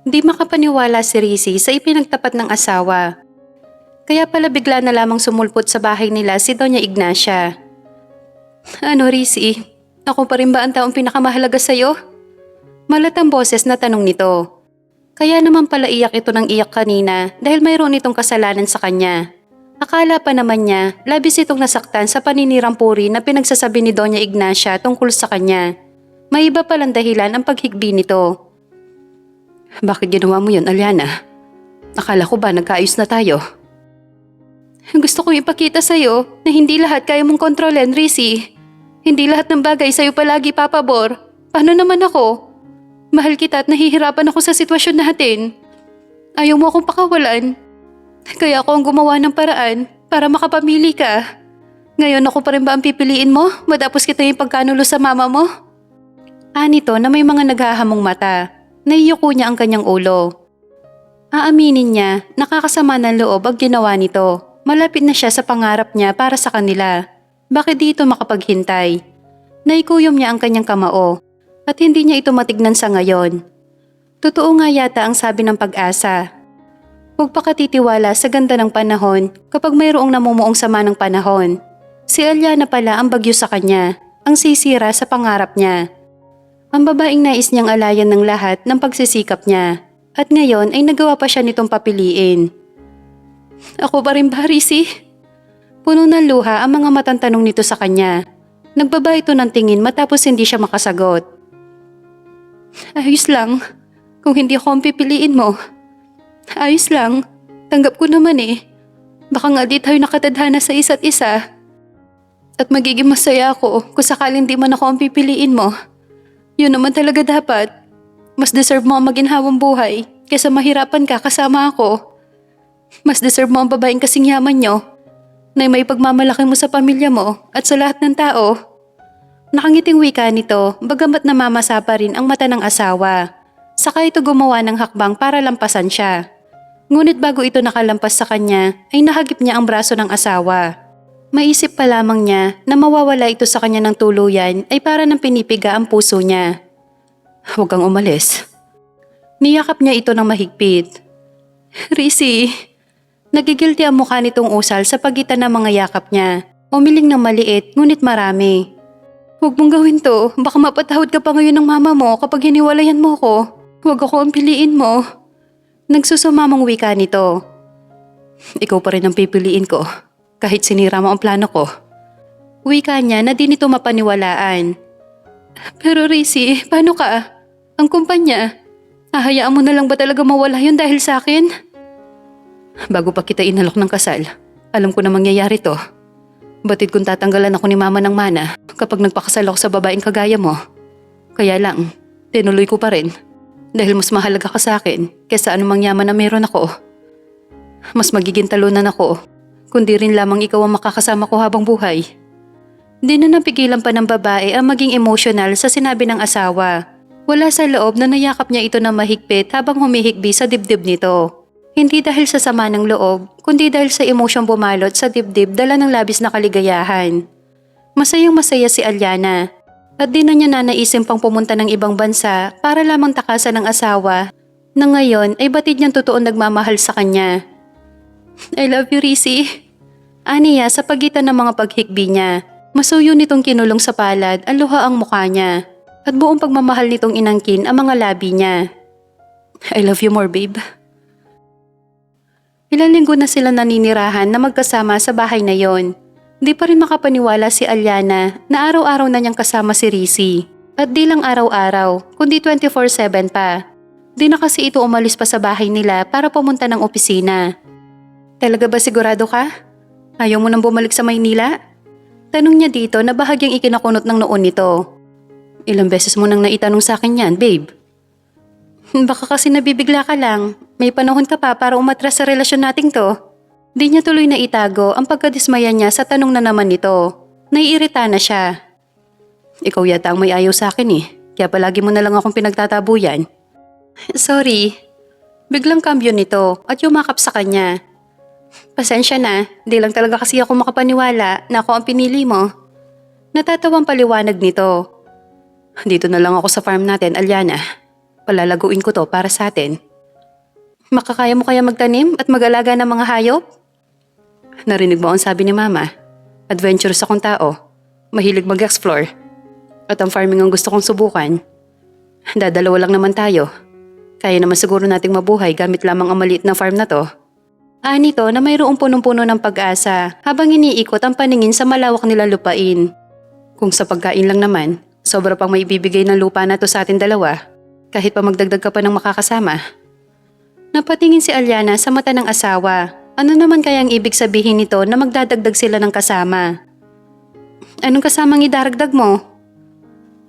Di makapaniwala si Rizzy sa ipinagtapat ng asawa. Kaya pala bigla na lamang sumulpot sa bahay nila si Doña Ignacia. Ano Rizzy, ako pa rin ba ang taong pinakamahalaga sa'yo? Malatang boses na tanong nito. Kaya naman pala iyak ito ng iyak kanina dahil mayroon itong kasalanan sa kanya. Akala pa naman niya labis itong nasaktan sa paninirang puri na pinagsasabi ni Doña Ignacia tungkol sa kanya. May iba palang dahilan ang paghigbi nito. Bakit ginawa mo yun, Aliana? Akala ko ba nagkaayos na tayo? Gusto kong ipakita sa'yo na hindi lahat kaya mong kontrolin, Rizzy. Hindi lahat ng bagay sa'yo palagi papabor. Paano naman ako? Mahal kita at nahihirapan ako sa sitwasyon natin. Ayaw mo akong pakawalan. Kaya ako ang gumawa ng paraan para makapamili ka. Ngayon ako pa rin ba ang pipiliin mo matapos kita yung pagkanulo sa mama mo? Anito na may mga naghahamong mata. Naiyuko niya ang kanyang ulo. Aaminin niya, nakakasama ng loob ang ginawa nito. Malapit na siya sa pangarap niya para sa kanila. Bakit dito makapaghintay? Naikuyom niya ang kanyang kamao at hindi niya ito matignan sa ngayon. Totoo nga yata ang sabi ng Pag-asa. Huwag pa katitiwala sa ganda ng panahon kapag mayroong namumuong sama ng panahon. Si Aliana pala ang bagyo sa kanya, ang sisira sa pangarap niya. Ang babaeng nais niyang alayan ng lahat ng pagsisikap niya at ngayon ay nagawa pa siya nitong papiliin. Ako pa rin ba, Rizzy? Puno ng luha ang mga matang tanong nito sa kanya. Nagbaba ito ng tingin matapos hindi siya makasagot. Ayos lang, kung hindi ako ang pipiliin mo. Ayos lang, tanggap ko naman eh. Baka nga di tayo nakatadhana sa isa't isa. At magiging masaya ako kung sakaling di man ako ang pipiliin mo. Yun naman talaga dapat. Mas deserve mo ang maginhawang buhay kaysa mahirapan ka kasama ako. Mas deserve mo ang babaeng kasing yaman nyo na may pagmamalaki mo sa pamilya mo at sa lahat ng tao. Nakangiting wika nito bagamat namamasa pa rin ang mata ng asawa. Saka ito gumawa ng hakbang para lampasan siya. Ngunit bago ito nakalampas sa kanya ay nahagip niya ang braso ng asawa. Maisip pa lamang niya na mawawala ito sa kanya ng tuluyan ay para nang pinipiga ang puso niya. Huwag kang umalis. Niyakap niya ito ng mahigpit. Rizzy, nagigilty ang mukha nitong usal sa pagitan ng mga yakap niya. Umiling ng maliit ngunit marami. Huwag mong gawin to, baka mapatahod ka pa ngayon ng mama mo kapag hiniwalayan mo ko. Huwag ako ang piliin mo. Nagsusumamang wika nito. Ikaw pa rin ang pipiliin ko. Kahit sinira mo ang plano ko. Wika niya na di nito mapaniwalaan. Pero Rizzy, paano ka? Ang kumpanya, hahayaan mo na lang ba talaga mawala yun dahil sa akin? Bago pa kita inalok ng kasal, alam ko na mangyayari to. Batid kung tatanggalan ako ni mama ng mana kapag nagpakasal ako sa babaeng kagaya mo. Kaya lang, tinuloy ko pa rin. Dahil mas mahalaga ka sa akin kaysa anumang yaman na meron ako. Mas magiging talunan ako. Kundi rin lamang ikaw ang makakasama ko habang buhay. Di na napigilan pa ng babae ang maging emosyonal sa sinabi ng asawa. Wala sa loob na nayakap niya ito ng mahigpit habang humihikbi sa dibdib nito. Hindi dahil sa sama ng loob, kundi dahil sa emosyong bumalot sa dibdib dala ng labis na kaligayahan. Masayang masaya si Aliana. At di na niya nanaisin pang pumunta ng ibang bansa para lamang takasan ng asawa na ngayon ay batid niyang totoong nagmamahal sa kanya. I love you, Rizzy. Aniya sa pagitan ng mga paghikbi niya. Masuyo nitong kinulong sa palad ang luha ang mukha niya at buong pagmamahal nitong inangkin ang mga labi niya. I love you more, babe. Ilang linggo na sila naninirahan na magkasama sa bahay na yon. Di pa rin makapaniwala si Aliana na araw-araw na niyang kasama si Rizzy. At di lang araw-araw, kundi 24/7 pa. Di na kasi ito umalis pa sa bahay nila para pumunta ng opisina. Talaga ba sigurado ka? Ayaw mo nang bumalik sa Maynila? Tanong niya dito na bahagyang ikinakunot ng noon nito. Ilang beses mo nang naitanong sa akin yan, babe. Baka kasi nabibigla ka lang. May panahon ka pa para umatras sa relasyon nating to. Di niya tuloy na itago ang pagkadismaya niya sa tanong na naman nito. Naiirita na siya. Ikaw yata ang may ayaw sa akin eh. Kaya palagi mo na lang akong pinagtatabuyan. Sorry. Biglang kambyo nito at yumakap sa kanya. Pasensya na, di lang talaga kasi ako makapaniwala na ako ang pinili mo. Natatawang paliwanag nito. Dito na lang ako sa farm natin, Aliana. Palalaguin ko to para sa atin Makakaya mo kaya magtanim at mag-alaga ng mga hayop? Narinig mo ang sabi ni Mama. Adventurous akong tao. Mahilig mag-explore. At ang farming ang gusto kong subukan. Dadalawa lang naman tayo. Kaya naman siguro nating mabuhay gamit lamang ang maliit na farm na to. Nito na mayroong punong-puno ng pag-asa habang iniikot ang paningin sa malawak nilang lupain. Kung sa pagkain lang naman, sobra pang may ibibigay ng lupa na to sa atin dalawa. Kahit pa magdagdag ka pa ng makakasama. Napatingin si Alyana sa mata ng asawa. Ano naman kaya ang ibig sabihin nito na magdadagdag sila ng kasama? Anong kasamang idaragdag mo?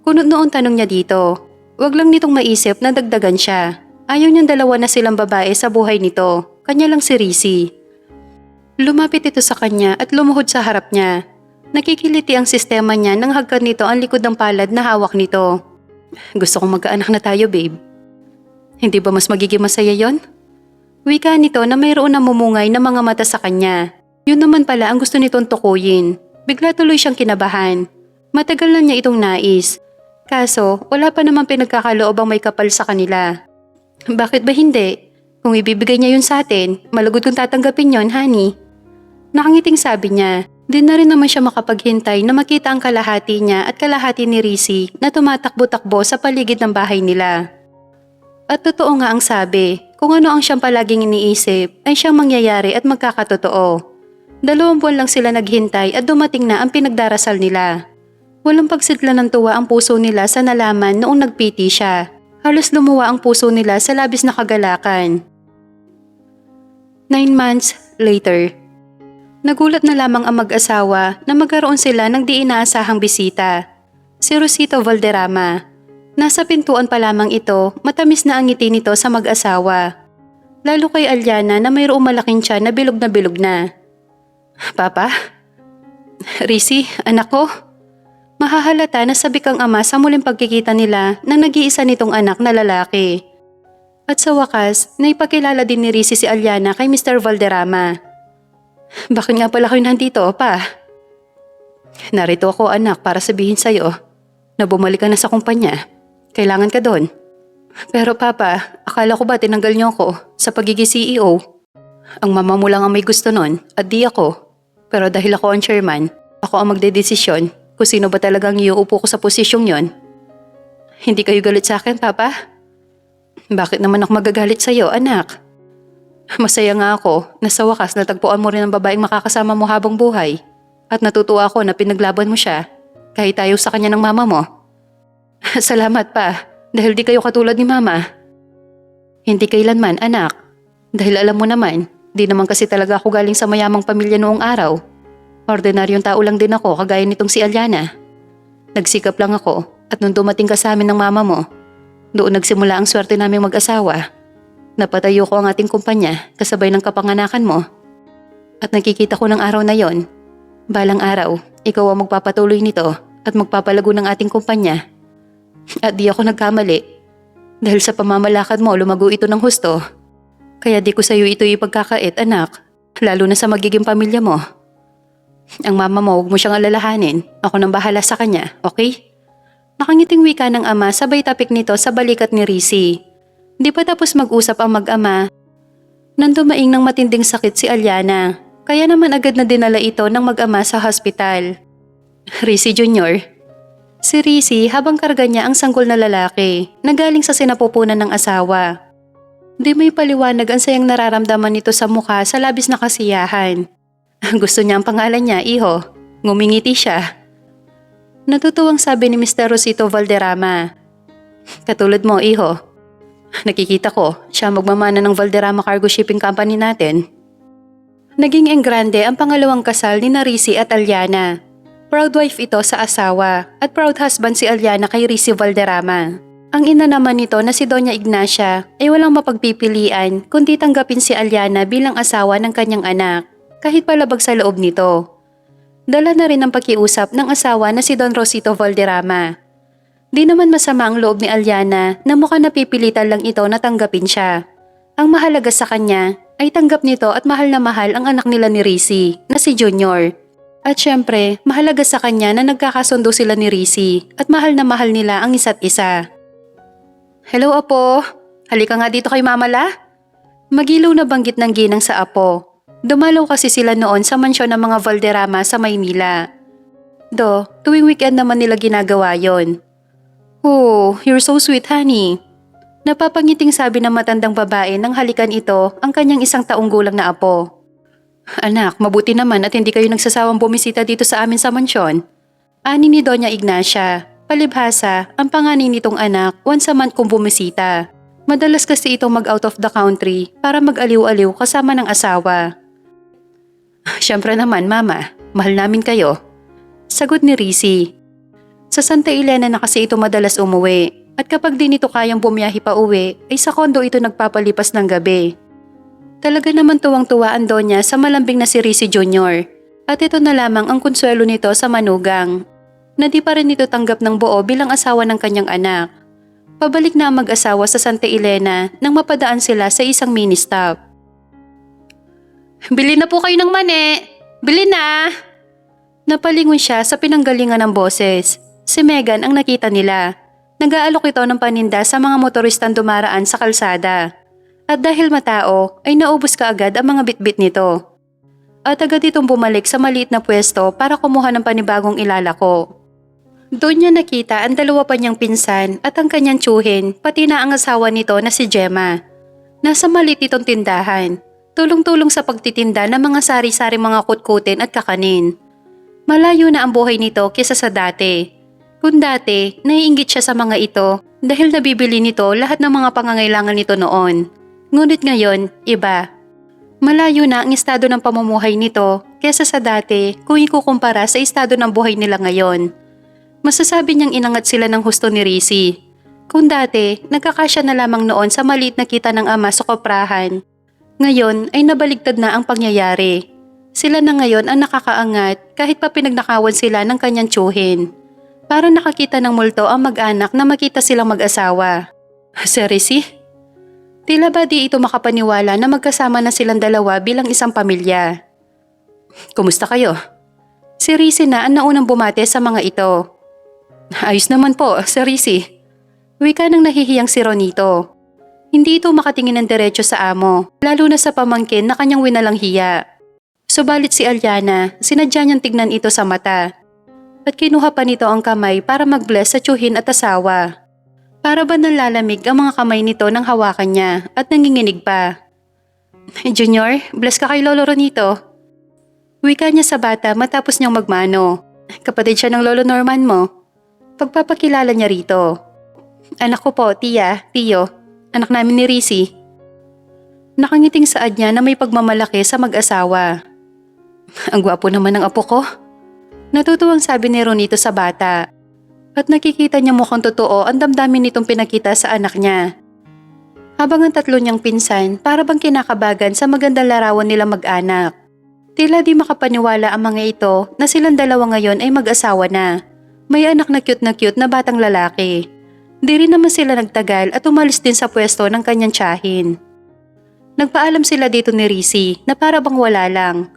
Kunot noon tanong niya dito. Wag lang nitong maisip na dagdagan siya. Ayaw niyang dalawa na silang babae sa buhay nito. Kanya lang si Rizzy. Lumapit ito sa kanya at lumuhod sa harap niya. Nakikiliti ang sistema niya nang hagkan nito ang likod ng palad na hawak nito. Gusto kong magkaanak na tayo, babe. Hindi ba mas magiging masaya yon? Wika nito na mayroon na mumungay na mga mata sa kanya. Yun naman pala ang gusto nitong tukuyin. Bigla tuloy siyang kinabahan. Matagal na niya itong nais. Kaso, wala pa naman pinagkakaloob ang may kapal sa kanila. Bakit ba hindi? Kung ibibigay niya yun sa atin, malugod kung tatanggapin yon, honey. Nakangiting sabi niya. Di na rin naman siya makapaghintay na makita ang kalahati niya at kalahati ni Rizzy na tumatakbo-takbo sa paligid ng bahay nila. At totoo nga ang sabi, kung ano ang siyang palaging iniisip ay siyang mangyayari at magkakatotoo. 2 buwan lang sila naghintay at dumating na ang pinagdarasal nila. Walang pagsidla ng tuwa ang puso nila sa nalaman noong nagpiti siya. Halos lumuwa ang puso nila sa labis na kagalakan. 9 months later. Nagulat na lamang ang mag-asawa na magkaroon sila ng di inaasahang bisita. Si Rosito Valderrama. Nasa pintuan pa lamang ito, matamis na ang ngiti nito sa mag-asawa. Lalo kay Alyana na mayroong malaking tiyan na bilog na. Papa? Rizzy, anak ko? Mahahalata na sabik ang ama sa muling pagkikita nila ng nag-iisa nitong anak na lalaki. At sa wakas, naipakilala din ni Rizzy si Alyana kay Mr. Valderrama. Bakit nga pala kayo nandito, pa? Narito ako, anak, para sabihin sa'yo na bumalik ka na sa kumpanya. Kailangan ka doon. Pero papa, akala ko ba tinanggal niyo ako sa pagiging CEO? Ang mama mo lang ang may gusto nun at di ako. Pero dahil ako ang chairman, ako ang magdedesisyon kung sino ba talagang iuupo ko sa posisyong yon. Hindi kayo galit sa akin, papa? Bakit naman ako magagalit sa'yo, anak? Masaya nga ako na sa wakas natagpuan mo rin ang babaeng makakasama mo habang buhay at natutuwa ako na pinaglaban mo siya kahit ayaw sa kanya ng mama mo. Salamat pa dahil di kayo katulad ni mama. Hindi kailanman, anak. Dahil alam mo naman, di naman kasi talaga ako galing sa mayamang pamilya noong araw. Ordinaryong tao lang din ako kagaya nitong si Alyana. Nagsikap lang ako at nung dumating ka sa amin ng mama mo, doon nagsimula ang swerte naming mag-asawa. Napatayo ko ang ating kumpanya kasabay ng kapanganakan mo. At nakikita ko ng araw na yon. Balang araw, ikaw ang magpapatuloy nito at magpapalago ng ating kumpanya. At di ako nagkamali. Dahil sa pamamalakad mo, lumago ito ng husto. Kaya di ko sa iyo ito ipagkakait, anak. Lalo na sa magiging pamilya mo. Ang mama mo, huwag mo siyang alalahanin. Ako nang bahala sa kanya, okay? Nakangiting wika ng ama sabay tapik nito sa balikat ni Rizzy. Di pa tapos mag-usap ang mag-ama. Nang dumaing ng matinding sakit si Alyana, kaya naman agad na dinala ito ng mag-ama sa hospital. Rizzy Jr. Si Rizzy habang karga niya ang sanggol na lalaki na galing sa sinapupunan ng asawa. Di may paliwanag ang sayang nararamdaman nito sa mukha sa labis na kasiyahan. Gusto niya ang pangalan niya, iho. Ngumingiti siya. Natutuwang sabi ni Mr. Rosito Valderrama. Katulad mo, iho. Nakikita ko, siya magmamana ng Valderrama Cargo Shipping Company natin. Naging enggrande ang pangalawang kasal ni Rizzy at Alyana. Proud wife ito sa asawa at proud husband si Alyana kay Rizzy Valderrama. Ang ina naman nito na si Doña Ignacia ay walang mapagpipilian kundi tanggapin si Alyana bilang asawa ng kanyang anak kahit palabag sa loob nito. Dala na rin ang pakiusap ng asawa na si Don Rosito Valderrama. Di naman masama ang loob ni Alyana na mukhang napipilitan lang ito na tanggapin siya. Ang mahalaga sa kanya ay tanggap nito at mahal na mahal ang anak nila ni Rizzy na si Junior. At syempre, mahalaga sa kanya na nagkakasundo sila ni Rizzy at mahal na mahal nila ang isa't isa. Hello, Apo. Halika nga dito kay Mama La. Magilaw na banggit ng ginang sa apo. Dumalaw kasi sila noon sa mansyon ng mga Valderrama sa Maynila. Tuwing weekend naman nila ginagawa yon. Oh, you're so sweet, honey. Napapangiting sabi ng matandang babae nang halikan ito ang kanyang 1 taong gulang na apo. Anak, mabuti naman at hindi kayo nagsasawang bumisita dito sa amin sa mansyon. Ani ni Doña Ignacia. Palibhasa, ang panganay nitong anak once a month kung bumisita. Madalas kasi itong mag-out of the country para mag-aliw-aliw kasama ng asawa. Siyempre naman, Mama. Mahal namin kayo. Sagot ni Rizzy. Sa Santa Elena na kasi ito madalas umuwi. At kapag di nito kayang bumiyahi pa uwi, ay sa kondo ito nagpapalipas ng gabi. Talaga naman tuwang-tuwa ang Donya sa malambing na si Rizzy Jr. At ito na lamang ang konsuelo nito sa manugang, na di pa rin ito tanggap ng buo bilang asawa ng kanyang anak. Pabalik na ang mag-asawa sa Santa Elena nang mapadaan sila sa isang mini-stop. Bili na po kayo ng mani! Bili na! Napalingon siya sa pinanggalingan ng boses. Si Megan ang nakita nila. Nag-aalok ito ng paninda sa mga motoristang dumaraan sa kalsada. At dahil matao, ay naubos kaagad ang mga bitbit nito. At agad itong bumalik sa maliit na pwesto para kumuha ng panibagong ilalako. Doon niya nakita ang 2 pa niyang pinsan at ang kanyang tsuhin, pati na ang asawa nito na si Gemma. Nasa maliit itong tindahan, tulong-tulong sa pagtitinda ng mga sari-sari mga kutkutin at kakanin. Malayo na ang buhay nito kaysa sa dati. Kung dati, naiinggit siya sa mga ito dahil nabibili nito lahat ng mga pangangailangan nito noon. Ngunit ngayon, iba. Malayo na ang estado ng pamumuhay nito kaysa sa dati kung ikukumpara sa estado ng buhay nila ngayon. Masasabi niyang inangat sila ng husto ni Rizzy. Kung dati, nagkakasya na lamang noon sa maliit na kita ng ama sa koprahan. Ngayon ay nabaligtad na ang pangyayari. Sila na ngayon ang nakakaangat kahit pa pinagnakawan sila ng kanyang tsuhin. Para nakakita ng multo ang mag-anak na makita silang mag-asawa. Si Rizzy? Tila ba di ito makapaniwala na magkasama na silang dalawa bilang isang pamilya. Kumusta kayo? Si Rizzy na ang naunang bumate sa mga ito. Ayos naman po, Sir Rizzy. Wika ng nahihiyang si Ronito. Hindi ito makatingin ng diretso sa amo, lalo na sa pamangkin na kanyang winalang hiya. Subalit si Aliana, sinadya niyang tignan ito sa mata. At kinuha pa nito ang kamay para mag-bless sa tsuhin at asawa. Para ba nanlalamig ang mga kamay nito nang hawakan niya at nanginginig pa. Junior, bless ka kay Lolo Ronito. Wika niya sa bata matapos niyang magmano. Kapatid siya ng Lolo Norman mo. Pagpapakilala niya rito. Anak ko po, Tia, Tio. Anak namin ni Rizzy. Nakangiting saad niya na may pagmamalaki sa mag-asawa. Ang gwapo naman ng apo ko. Natutuwang sabi ni Ronito sa bata. At nakikita niya mukhang totoo ang damdamin nitong pinakita sa anak niya. Habang ang 3 niyang pinsan para bang kinakabagan sa magandang larawan nilang mag-anak. Tila di makapaniwala ang mga ito na silang dalawa ngayon ay mag-asawa na. May anak na cute na batang lalaki. Di rin naman sila nagtagal at umalis din sa pwesto ng kanyang tiyahin. Nagpaalam sila dito ni Rizzy na para bang wala lang.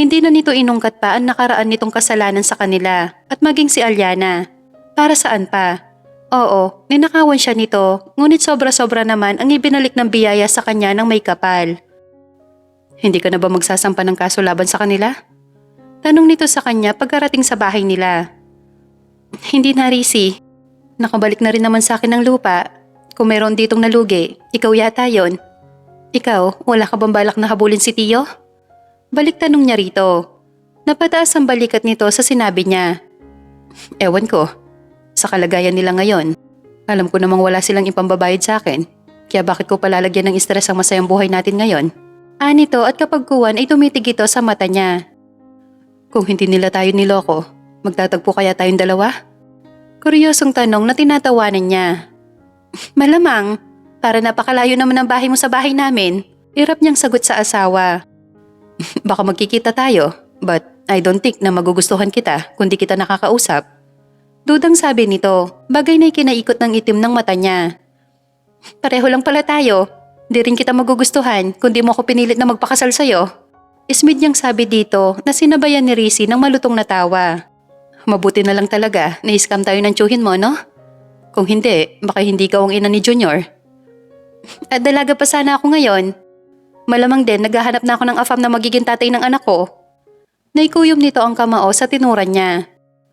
Hindi na nito inungkat pa ang nakaraan nitong kasalanan sa kanila at maging si Aliana. Para saan pa? Oo, ninakawan siya nito, ngunit sobra-sobra naman ang ibinalik ng biyaya sa kanya ng may kapal. Hindi ka na ba magsasampa ng kaso laban sa kanila? Tanong nito sa kanya pagkarating sa bahay nila. Hindi na, Rizzy. Nakabalik na rin naman sa akin ng lupa. Kung meron ditong nalugi, ikaw yata yon. Ikaw, wala ka bang balak na habulin si Tio? Balik tanong niya rito. Napataas ang balikat nito sa sinabi niya. Ewan ko. Sa kalagayan nila ngayon, alam ko namang wala silang ipambabayad sa akin. Kaya bakit ko palalagyan ng stress ang masayang buhay natin ngayon? Anito at kapagkuhan ay tumitig ito sa mata niya. Kung hindi nila tayo niloko, magtatagpo kaya tayong dalawa? Kuryosong tanong na tinatawanan niya. Malamang, para napakalayo naman ang bahay mo sa bahay namin. Irap niyang sagot sa asawa. Baka magkikita tayo, but I don't think na magugustuhan kita kundi kita nakakausap. Dudang sabi nito, bagay na ikinaikot ng itim ng mata niya. Pareho lang pala tayo. Di rin kita magugustuhan kundi mo ako pinilit na magpakasal sa'yo. Ismid niyang sabi dito na sinabayan ni Rizzy ng malutong na tawa. Mabuti na lang talaga na iskam tayo ng tsuhin mo, no? Kung hindi, baka hindi ka ang ina ni Junior. At dalaga pa sana ako ngayon. Malamang din naghahanap na ako ng afam na magiging tatay ng anak ko. Naikuyom nito ang kamao sa tinuran niya.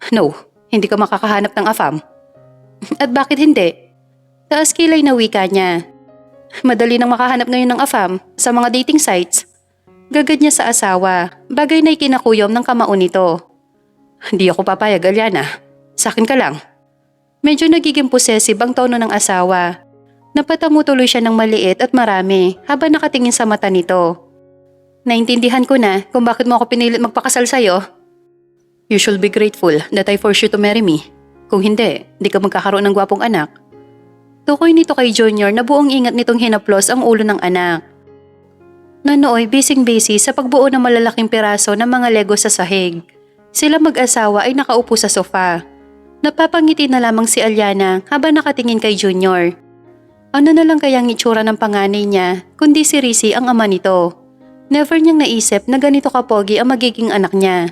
No, hindi ka makakahanap ng afam. At bakit hindi? Taas kilay na wika niya. Madali nang makahanap ngayon ng afam sa mga dating sites. Gagad niya sa asawa, bagay na ikinakuyom ng kamao nito. Hindi ako papayag, Alyana. Sa akin ka lang. Medyo nagiging possessive ang tono ng asawa. Napatango tuloy siya ng maliit at marami habang nakatingin sa mata nito. Naintindihan ko na kung bakit mo ako pinilit magpakasal sa'yo. You should be grateful that I forced you to marry me. Kung hindi, di ka magkakaroon ng gwapong anak. Tukoy nito kay Junior na buong ingat nitong hinaplos ang ulo ng anak. Nanooy busy sa pagbuo ng malalaking piraso ng mga Lego sa sahig. Sila mag-asawa ay nakaupo sa sofa. Napapangiti na lamang si Alyana habang nakatingin kay Junior. Ano na lang kayang itsura ng panganay niya kundi si Rizzy ang ama nito. Never niyang naisip na ganito kapogi ang magiging anak niya.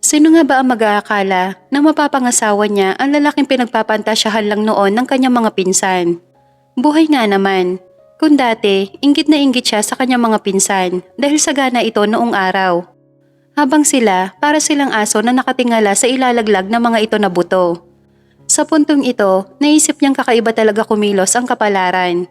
Sino nga ba ang mag-aakala na mapapangasawa niya ang lalaking pinagpapantasyahan lang noon ng kanyang mga pinsan? Buhay nga naman. Kung dati, inggit na inggit siya sa kanyang mga pinsan dahil sagana ito noong araw. Habang sila, para silang aso na nakatingala sa ilalaglag ng mga ito na buto. Sa puntong ito, naisip niyang kakaiba talaga kumilos ang kapalaran.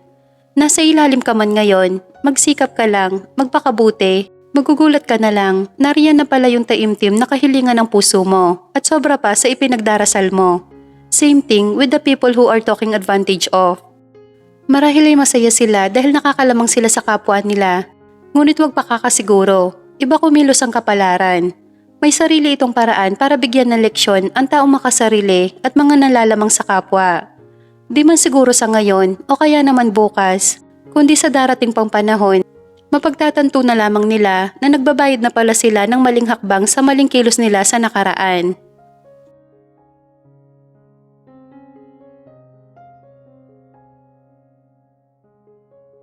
Nasa ilalim ka man ngayon, magsikap ka lang, magpakabuti, magugulat ka na lang, nariyan na pala yung taimtim na kahilingan ng puso mo at sobra pa sa ipinagdarasal mo. Same thing with the people who are talking advantage of. Marahil ay masaya sila dahil nakakalamang sila sa kapwa nila. Ngunit wag pakakasiguro, iba kumilos ang kapalaran. May sarili itong paraan para bigyan ng leksyon ang taong makasarili at mga nalalamang sa kapwa. Di man siguro sa ngayon o kaya naman bukas, kundi sa darating pang panahon, mapagtatanto na lamang nila na nagbabayad na pala sila ng maling hakbang sa maling kilos nila sa nakaraan.